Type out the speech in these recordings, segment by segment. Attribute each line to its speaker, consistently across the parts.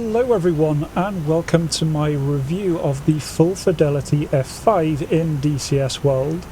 Speaker 1: Hello everyone and welcome to my review of the full fidelity F5 in DCS World.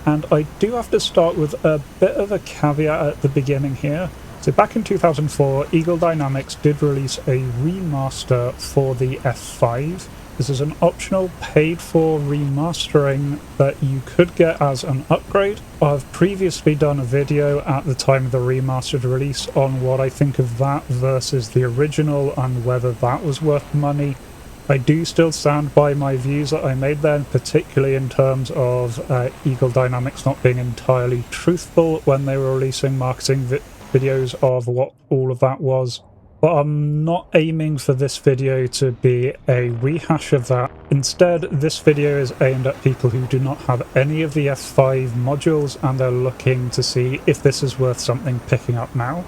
Speaker 1: And I do have to start with a bit of a caveat at the beginning here. So back in 2004, Eagle Dynamics did release a remaster for the F5. This is an optional paid-for remastering that you could get as an upgrade. I've previously done a video at the time of the remastered release on what I think of that versus the original and whether that was worth money. I do still stand by my views that I made then, particularly in terms of Eagle Dynamics not being entirely truthful when they were releasing marketing videos of what all of that was. But I'm not aiming for this video to be a rehash of that. Instead, this video is aimed at people who do not have any of the F5 modules and are looking to see if this is worth something picking up now.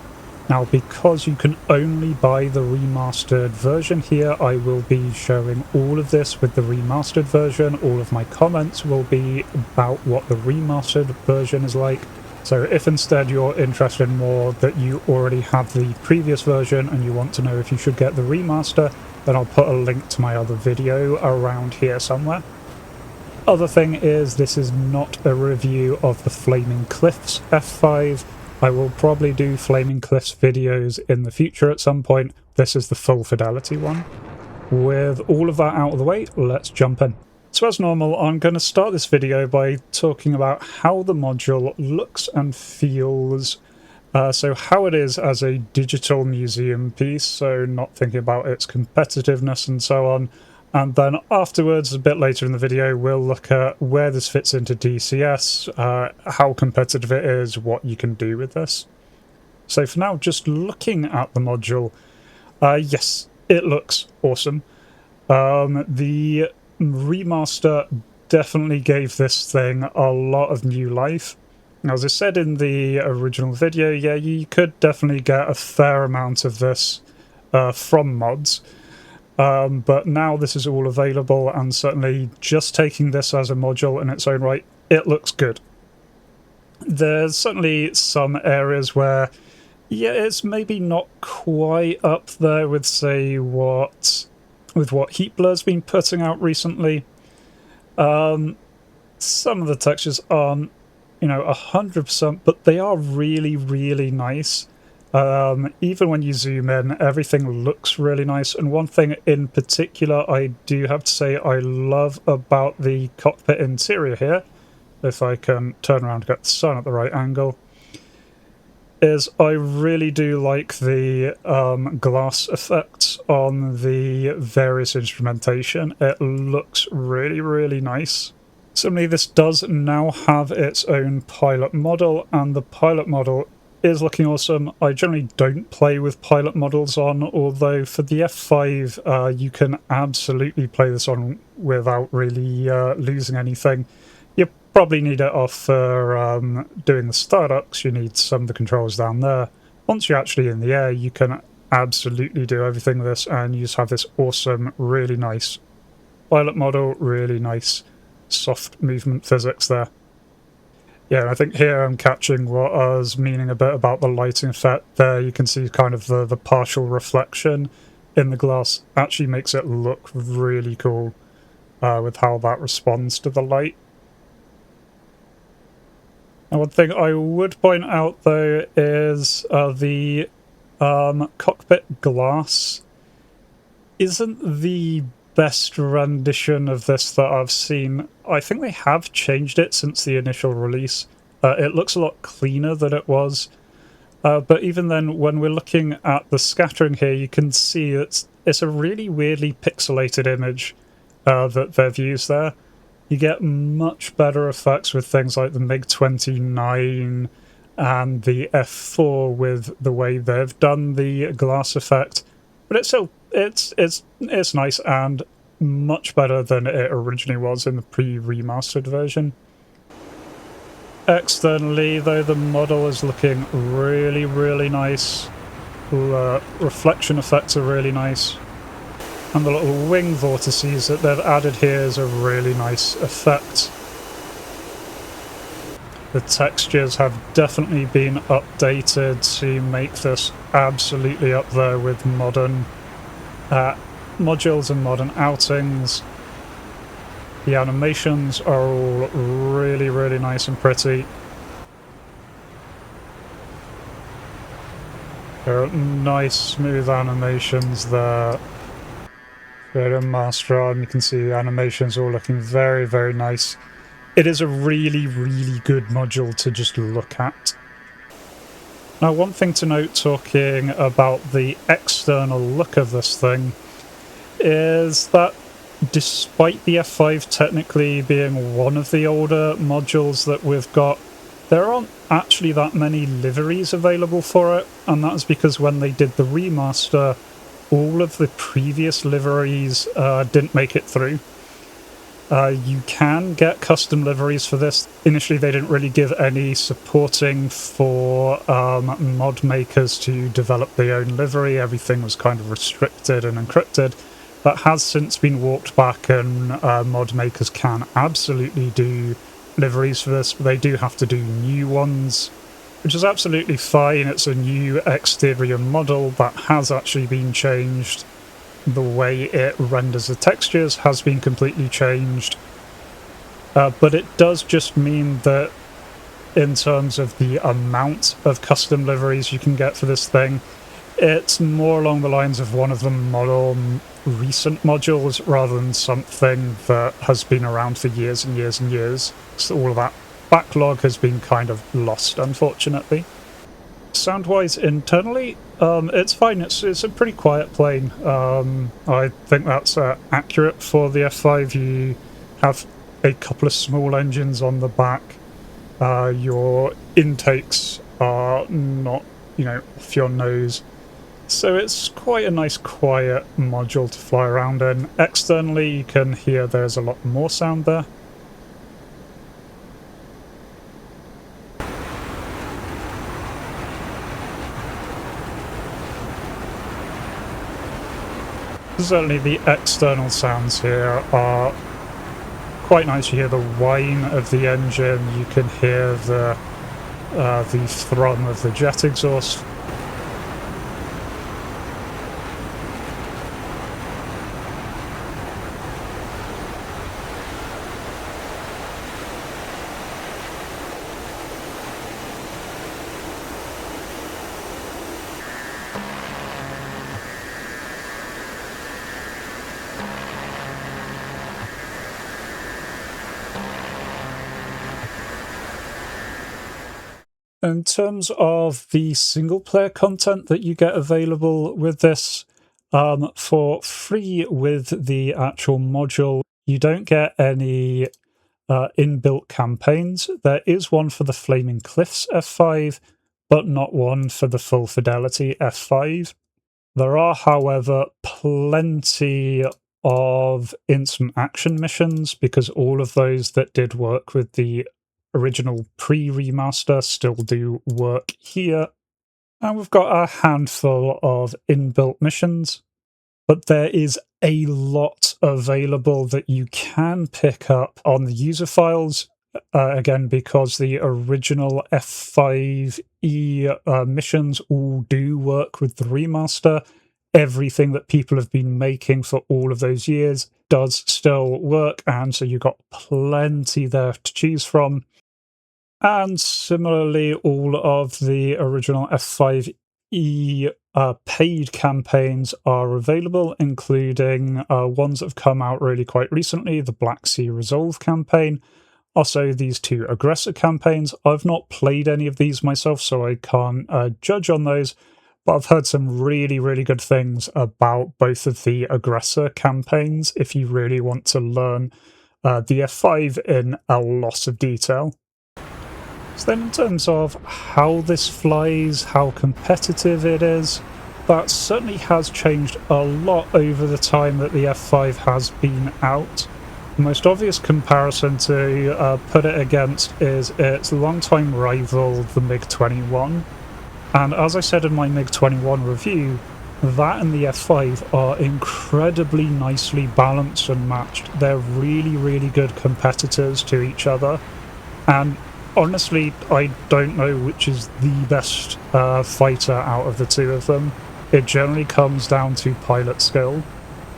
Speaker 1: Now, because you can only buy the remastered version here, I will be showing all of this with the remastered version. All of my comments will be about what the remastered version is like. So if instead you're interested more that you already have the previous version and you want to know if you should get the remaster, then I'll put a link to my other video around here somewhere. Other thing is, this is not a review of the Flaming Cliffs F5. I will probably do Flaming Cliffs videos in the future at some point. This is the full fidelity one. With all of that out of the way, let's jump in. So as normal, I'm going to start this video by talking about how the module looks and feels. So how it is as a digital museum piece, so not thinking about its competitiveness and so on. And then afterwards, a bit later in the video, we'll look at where this fits into DCS, how competitive it is, what you can do with this. So for now, just looking at the module, yes, it looks awesome. The remaster definitely gave this thing a lot of new life. Now, as I said in the original video, yeah, you could definitely get a fair amount of this from mods. But now this is all available, and certainly just taking this as a module in its own right, it looks good. There's certainly some areas where, yeah, it's maybe not quite up there with, say, what Heat Blur's been putting out recently. Some of the textures aren't, 100%, but they are really, really nice. Even when you zoom in, everything looks really nice. And one thing in particular I do have to say I love about the cockpit interior here, if I can turn around to get the sun at the right angle, is I really do like the glass effects on the various instrumentation. It looks really, really nice. Similarly, this does now have its own pilot model, and the pilot model is looking awesome. I generally don't play with pilot models on, although for the F5 you can absolutely play this on without really losing anything. You probably need it off for doing the startups. You need some of the controls down there. Once you're actually in the air, you can absolutely do everything with this, and you just have this awesome, really nice pilot model, really nice soft movement physics there. Yeah, and I think here I'm catching what I was meaning a bit about the lighting effect there. You can see kind of the partial reflection in the glass actually makes it look really cool with how that responds to the light. And one thing I would point out, though, is the cockpit glass isn't the best rendition of this that I've seen. I think they have changed it since the initial release. It looks a lot cleaner than it was. But even then, when we're looking at the scattering here, you can see it's a really weirdly pixelated image that they've used there. You get much better effects with things like the MiG-29 and the F4 with the way they've done the glass effect, but it's still it's nice and much better than it originally was in the pre-remastered version. Externally, though, the model is looking really, really nice. Reflection effects are really nice. And the little wing vortices that they've added here is a really nice effect. The textures have definitely been updated to make this absolutely up there with modern modules and modern outings. The animations are all really, really nice and pretty. There are nice, smooth animations there. Go to Master Arm, you can see the animations all looking very, very nice. It is a really, really good module to just look at. Now, one thing to note talking about the external look of this thing is that despite the F5 technically being one of the older modules that we've got, there aren't actually that many liveries available for it, and that's because when they did the remaster, all of the previous liveries didn't make it through. You can get custom liveries for this. Initially, they didn't really give any supporting for mod makers to develop their own livery. Everything was kind of restricted and encrypted. That has since been walked back, and mod makers can absolutely do liveries for this, but they do have to do new ones, which is absolutely fine. It's a new exterior model that has actually been changed. The way it renders the textures has been completely changed, but it does just mean that in terms of the amount of custom liveries you can get for this thing, it's more along the lines of one of the recent modules rather than something that has been around for years and years and years. So all of that backlog has been kind of lost, unfortunately. Sound-wise, internally, it's fine. It's a pretty quiet plane. I think that's accurate for the F5. You have a couple of small engines on the back. Your intakes are not, off your nose. So it's quite a nice, quiet module to fly around in. Externally, you can hear there's a lot more sound there. Certainly the external sounds here are quite nice. You hear the whine of the engine, you can hear the thrum of the jet exhaust. In terms of the single-player content that you get available with this, for free with the actual module, you don't get any inbuilt campaigns. There is one for the Flaming Cliffs F5, but not one for the Full Fidelity F5. There are, however, plenty of instant action missions, because all of those that did work with the original pre-remaster still do work here. And we've got a handful of inbuilt missions, but there is a lot available that you can pick up on the user files, again, because the original F-5E missions all do work with the remaster. Everything that people have been making for all of those years does still work, and so you've got plenty there to choose from. And similarly, all of the original F-5E paid campaigns are available, including ones that have come out really quite recently, the Black Sea Resolve campaign. Also, these two Aggressor campaigns. I've not played any of these myself, so I can't judge on those, but I've heard some really, really good things about both of the Aggressor campaigns if you really want to learn the F5 in a lot of detail. So then in terms of how this flies, how competitive it is, that certainly has changed a lot over the time that the F5 has been out. The most obvious comparison to put it against is its longtime rival, the MiG-21. And as I said in my MiG-21 review, that and the F5 are incredibly nicely balanced and matched. They're really, really good competitors to each other. And honestly, I don't know which is the best fighter out of the two of them. it generally comes down to pilot skill.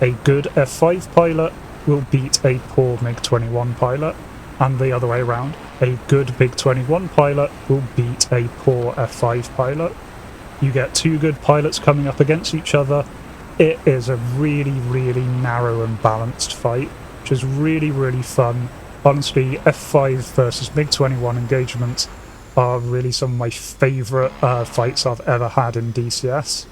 Speaker 1: A good F5 pilot will beat a poor MiG-21 pilot, and the other way around. A good MiG-21 pilot will beat a poor F5 pilot. You get two good pilots coming up against each other. It is a really, really narrow and balanced fight, which is really, really fun. Honestly, F5 versus MiG-21 engagements are really some of my favourite fights I've ever had in DCS.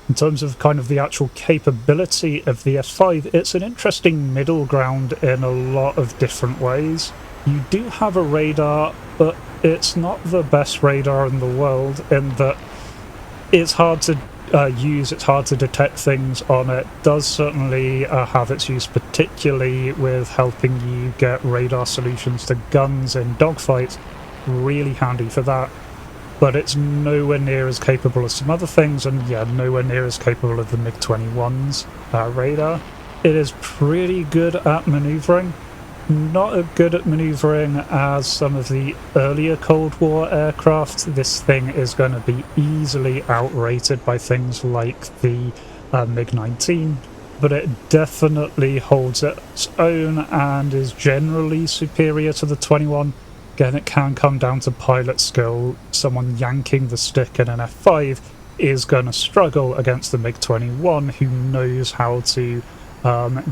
Speaker 1: In terms of kind of the actual capability of the F5, it's an interesting middle ground in a lot of different ways. You do have a radar, but it's not the best radar in the world in that it's hard to use, it's hard to detect things on it. Does certainly have its use, particularly with helping you get radar solutions to guns in dogfights. Really handy for that. But it's nowhere near as capable as some other things, and yeah, nowhere near as capable of the MiG-21's radar. It is pretty good at manoeuvring. Not as good at manoeuvring as some of the earlier Cold War aircraft. This thing is going to be easily outrated by things like the MiG-19, but it definitely holds its own and is generally superior to the 21. Again, it can come down to pilot skill. Someone yanking the stick in an F5 is going to struggle against the MiG-21, who knows how to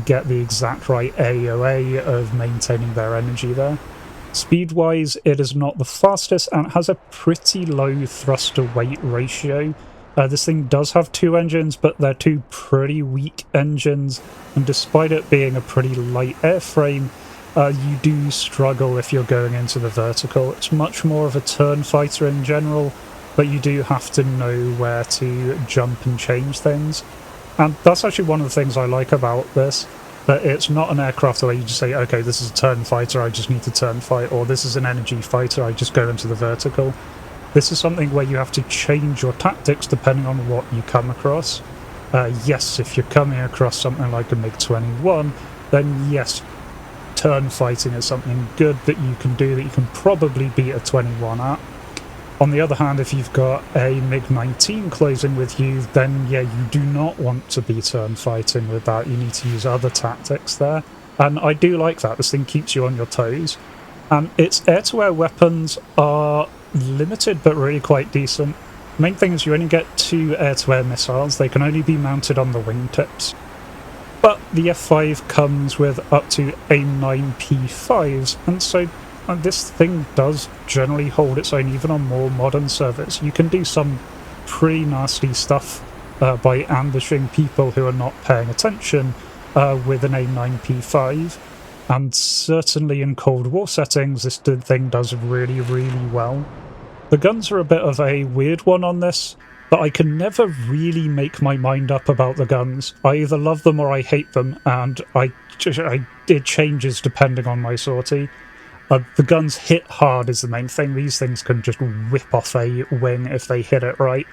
Speaker 1: get the exact right AOA of maintaining their energy there. Speed-wise, it is not the fastest, and it has a pretty low thruster-weight ratio. This thing does have two engines, but they're two pretty weak engines, and despite it being a pretty light airframe, you do struggle if you're going into the vertical. It's much more of a turn fighter in general, but you do have to know where to jump and change things. And that's actually one of the things I like about this, that it's not an aircraft where you just say, okay, this is a turn fighter, I just need to turn fight, or this is an energy fighter, I just go into the vertical. This is something where you have to change your tactics depending on what you come across. Yes, if you're coming across something like a MiG-21, then yes, turn fighting is something good that you can do, that you can probably beat a 21 at. On the other hand, if you've got a MiG-19 closing with you, then yeah, you do not want to be turn fighting with that. You need to use other tactics there. And I do like that. This thing keeps you on your toes. And its air-to-air weapons are limited, but really quite decent. The main thing is you only get two air-to-air missiles. They can only be mounted on the wingtips. But the F5 comes with up to A9P5s, and so this thing does generally hold its own even on more modern servers. You can do some pretty nasty stuff by ambushing people who are not paying attention with an A9P5, and certainly in Cold War settings this thing does really, really well. The guns are a bit of a weird one on this, but I can never really make my mind up about the guns. I either love them or I hate them, and it changes depending on my sortie. The guns hit hard is the main thing. These things can just whip off a wing if they hit it right.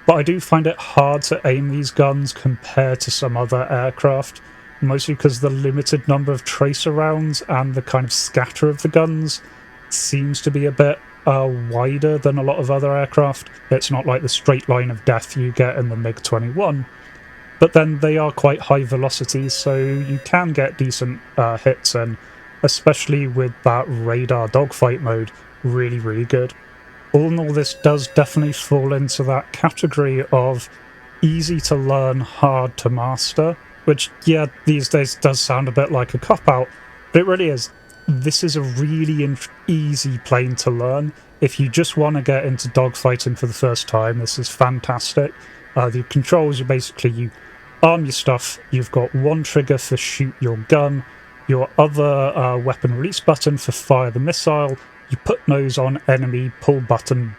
Speaker 1: But I do find it hard to aim these guns compared to some other aircraft, mostly because the limited number of tracer rounds and the kind of scatter of the guns seems to be a bit wider than a lot of other aircraft. It's not like the straight line of death you get in the MiG-21, but then they are quite high velocities, so you can get decent hits in, especially with that radar dogfight mode. Really, really good. All in all, this does definitely fall into that category of easy to learn, hard to master, which, yeah, these days does sound a bit like a cop-out, but it really is. This is a really easy plane to learn. If you just want to get into dogfighting for the first time, this is fantastic. The controls are basically, you arm your stuff, you've got one trigger for shoot your gun, your other weapon release button for fire the missile, you put nose on enemy, pull button,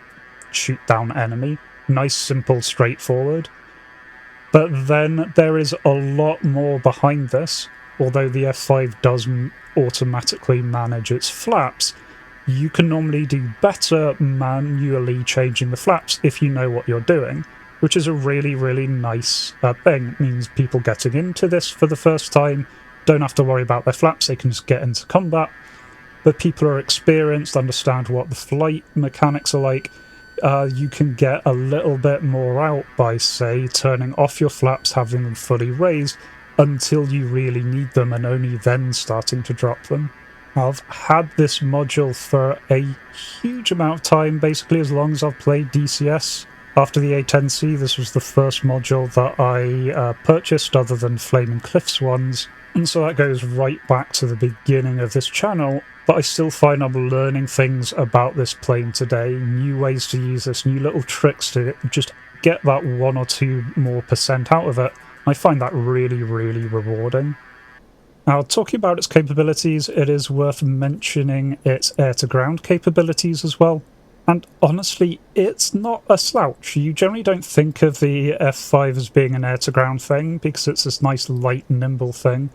Speaker 1: shoot down enemy. Nice, simple, straightforward. But then there is a lot more behind this. Although the F5 does automatically manage its flaps, you can normally do better manually changing the flaps if you know what you're doing, which is a really, really nice thing. It means people getting into this for the first time don't have to worry about their flaps, they can just get into combat. But people who are experienced, understand what the flight mechanics are like, you can get a little bit more out by, say, turning off your flaps, having them fully raised until you really need them, and only then starting to drop them. I've had this module for a huge amount of time, basically as long as I've played DCS. After the A10C, this was the first module that I purchased other than Flaming Cliffs ones, and so that goes right back to the beginning of this channel. But I still find I'm learning things about this plane today, new ways to use this, new little tricks to just get that 1 or 2 more % out of it. I find that really, really rewarding. Now, talking about its capabilities, it is worth mentioning its air-to-ground capabilities as well. And honestly, it's not a slouch. You generally don't think of the F5 as being an air-to-ground thing, because it's this nice, light, nimble thing.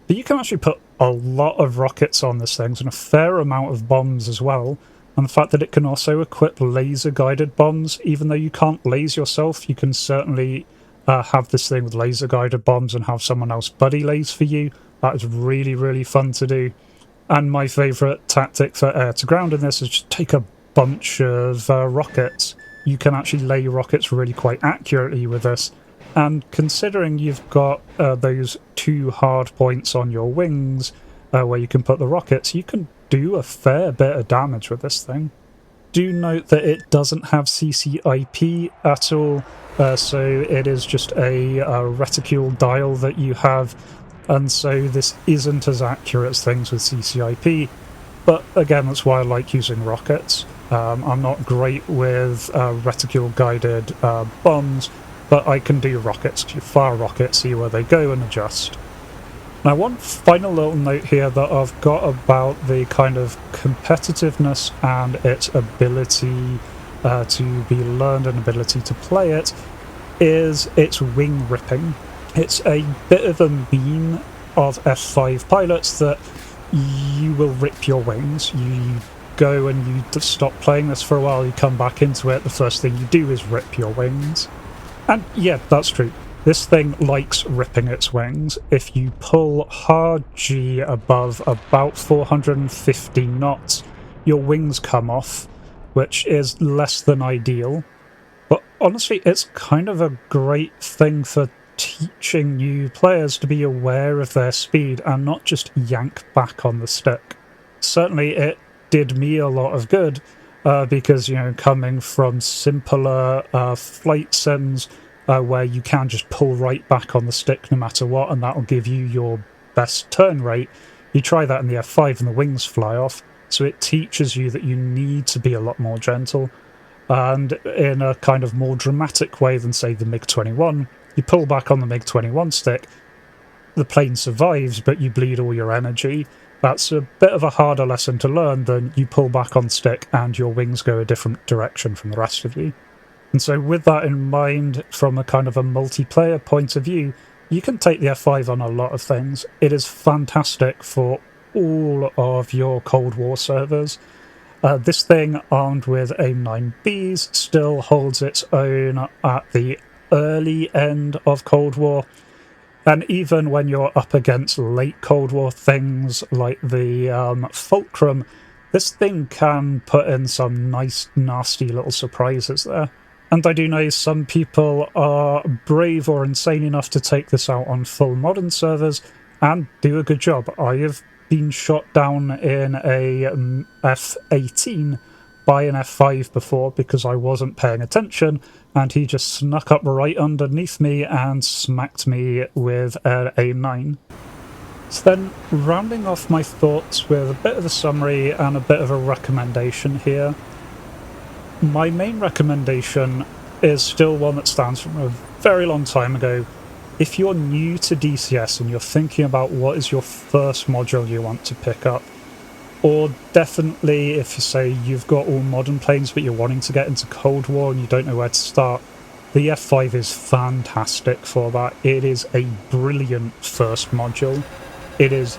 Speaker 1: But you can actually put a lot of rockets on this thing, and a fair amount of bombs as well. And the fact that it can also equip laser-guided bombs, even though you can't laze yourself, you can certainly have this thing with laser-guided bombs and have someone else buddy laze for you. That is really, really fun to do. And my favourite tactic for air-to-ground in this is just take a bunch of rockets. You can actually lay rockets really quite accurately with this. And considering you've got those 2 hard points on your wings where you can put the rockets, you can do a fair bit of damage with this thing. Do note that it doesn't have CCIP at all, so it is just a reticule dial that you have, and so this isn't as accurate as things with CCIP, but again, that's why I like using rockets. I'm not great with reticule-guided bombs, but I can do rockets. You fire rockets, see where they go, and adjust. Now, one final little note here that I've got about the kind of competitiveness and its ability to be learned and ability to play it is its wing ripping. It's a bit of a meme of F5 pilots that you will rip your wings. You go and you stop playing this for a while, you come back into it, the first thing you do is rip your wings. And yeah, that's true. This thing likes ripping its wings. If you pull hard G above about 450 knots, your wings come off, which is less than ideal. But honestly, it's kind of a great thing for teaching new players to be aware of their speed and not just yank back on the stick. Certainly it did me a lot of good, because, you know, coming from simpler flight sims where you can just pull right back on the stick no matter what, and that'll give you your best turn rate, you try that in the F5 and the wings fly off, so it teaches you that you need to be a lot more gentle. And in a kind of more dramatic way than, say, the MiG-21, you pull back on the MiG-21 stick, the plane survives, but you bleed all your energy. That's a bit of a harder lesson to learn than you pull back on stick and your wings go a different direction from the rest of you. And so with that in mind, from a kind of a multiplayer point of view, you can take the F5 on a lot of things. It is fantastic for all of your Cold War servers. This thing, armed with AIM-9Bs, still holds its own at the early end of Cold War. And even when you're up against late Cold War things like the Fulcrum, this thing can put in some nice, nasty little surprises there. And I do know some people are brave or insane enough to take this out on full modern servers and do a good job. I have been shot down in a F-18 by an F5 before because I wasn't paying attention, and he just snuck up right underneath me and smacked me with an AIM-9. So then, rounding off my thoughts with a bit of a summary and a bit of a recommendation here. My main recommendation is still one that stands from a very long time ago. If you're new to DCS and you're thinking about what is your first module you want to pick up, or definitely if you say you've got all modern planes but you're wanting to get into Cold War and you don't know where to start, the F5 is fantastic for that. It is a brilliant first module. It is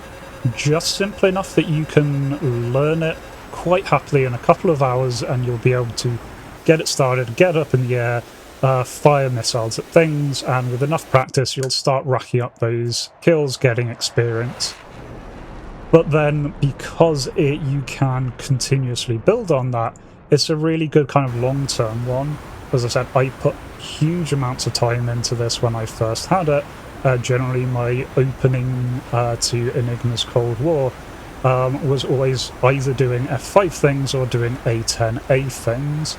Speaker 1: just simple enough that you can learn it quite happily in a couple of hours, and you'll be able to get it started, get up in the air, fire missiles at things, and with enough practice you'll start racking up those kills, getting experience. But then, because you can continuously build on that, it's a really good kind of long-term one. As I said, I put huge amounts of time into this when I first had it. Generally, my opening to Enigma's Cold War was always either doing F5 things or doing A10A things.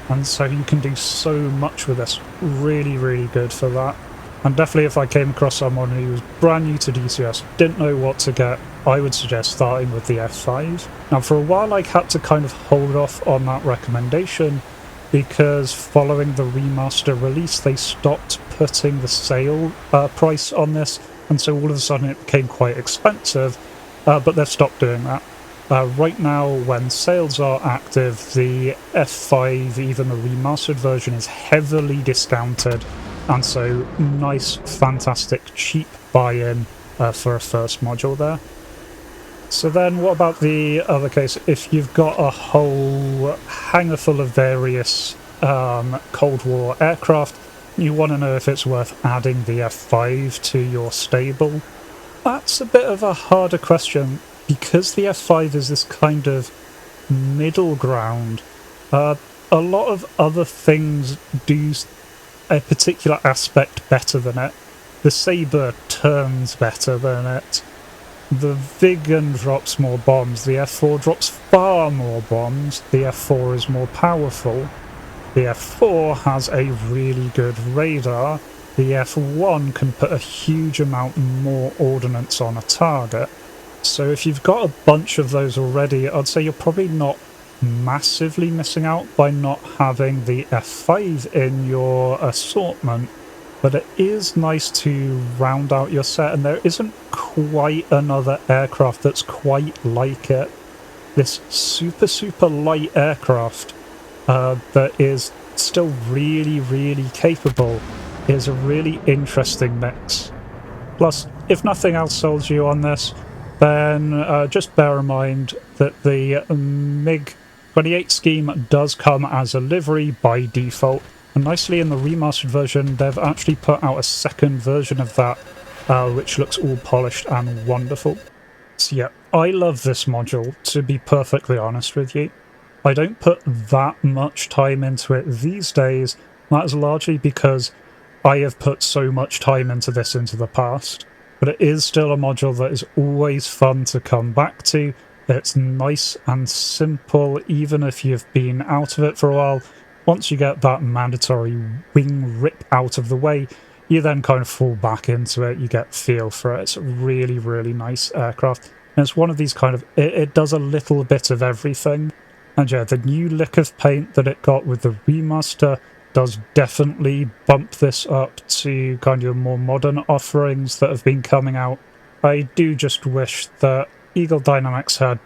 Speaker 1: And so you can do so much with this. Really, really good for that. And definitely if I came across someone who was brand new to DCS, didn't know what to get, I would suggest starting with the F5. Now for a while I had to kind of hold off on that recommendation because following the remaster release they stopped putting the sale price on this, and so all of a sudden it became quite expensive, but they've stopped doing that. Right now, when sales are active, the F5, even the remastered version, is heavily discounted, and so nice, fantastic, cheap buy-in for a first module there. So then what about the other case? If you've got a whole hangar full of various Cold War aircraft, you want to know if it's worth adding the F5 to your stable. That's a bit of a harder question, because the F5 is this kind of middle ground. A lot of other things do a particular aspect better than it. The Sabre turns better than it. The Vigan drops more bombs. The F4 drops far more bombs. The F4 is more powerful. The F4 has a really good radar. The F1 can put a huge amount more ordnance on a target. So if you've got a bunch of those already, I'd say you're probably not massively missing out by not having the F5 in your assortment, but it is nice to round out your set, and there isn't quite another aircraft that's quite like it. This super, super light aircraft that is still really, really capable is a really interesting mix. Plus, if nothing else sells you on this, then just bear in mind that the MiG-28 scheme does come as a livery by default, and nicely in the remastered version they've actually put out a second version of that, which looks all polished and wonderful. So yeah, I love this module, to be perfectly honest with you. I don't put that much time into it these days. That is largely because I have put so much time into this into the past. But it is still a module that is always fun to come back to. It's nice and simple, even if you've been out of it for a while. Once you get that mandatory wing rip out of the way, you then kind of fall back into it. You get feel for it. It's a really, really nice aircraft. And it's one of these kind of... It does a little bit of everything. And yeah, the new lick of paint that it got with the remaster does definitely bump this up to kind of more modern offerings that have been coming out. I do just wish that Eagle Dynamics had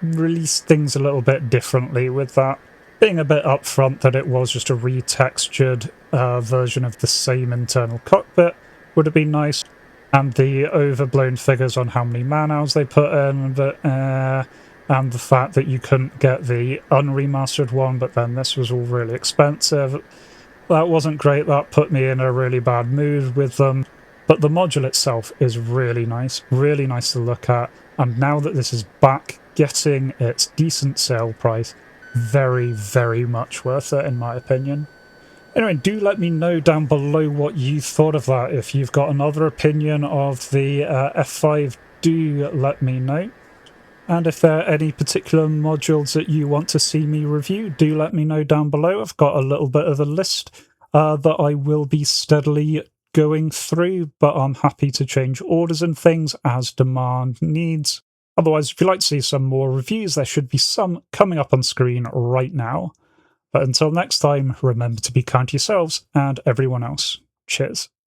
Speaker 1: released things a little bit differently with that. Being a bit upfront that it was just a retextured version of the same internal cockpit would have been nice. And the overblown figures on how many man-hours they put in, but and the fact that you couldn't get the unremastered one, but then this was all really expensive. That wasn't great. That put me in a really bad mood with them. But the module itself is really nice to look at. And now that this is back, getting its decent sale price, very, very much worth it in my opinion. Anyway, do let me know down below what you thought of that. If you've got another opinion of the F5, do let me know. And if there are any particular modules that you want to see me review, do let me know down below. I've got a little bit of a list that I will be steadily going through, but I'm happy to change orders and things as demand needs. Otherwise, if you'd like to see some more reviews, there should be some coming up on screen right now. But until next time, remember to be kind to yourselves and everyone else. Cheers.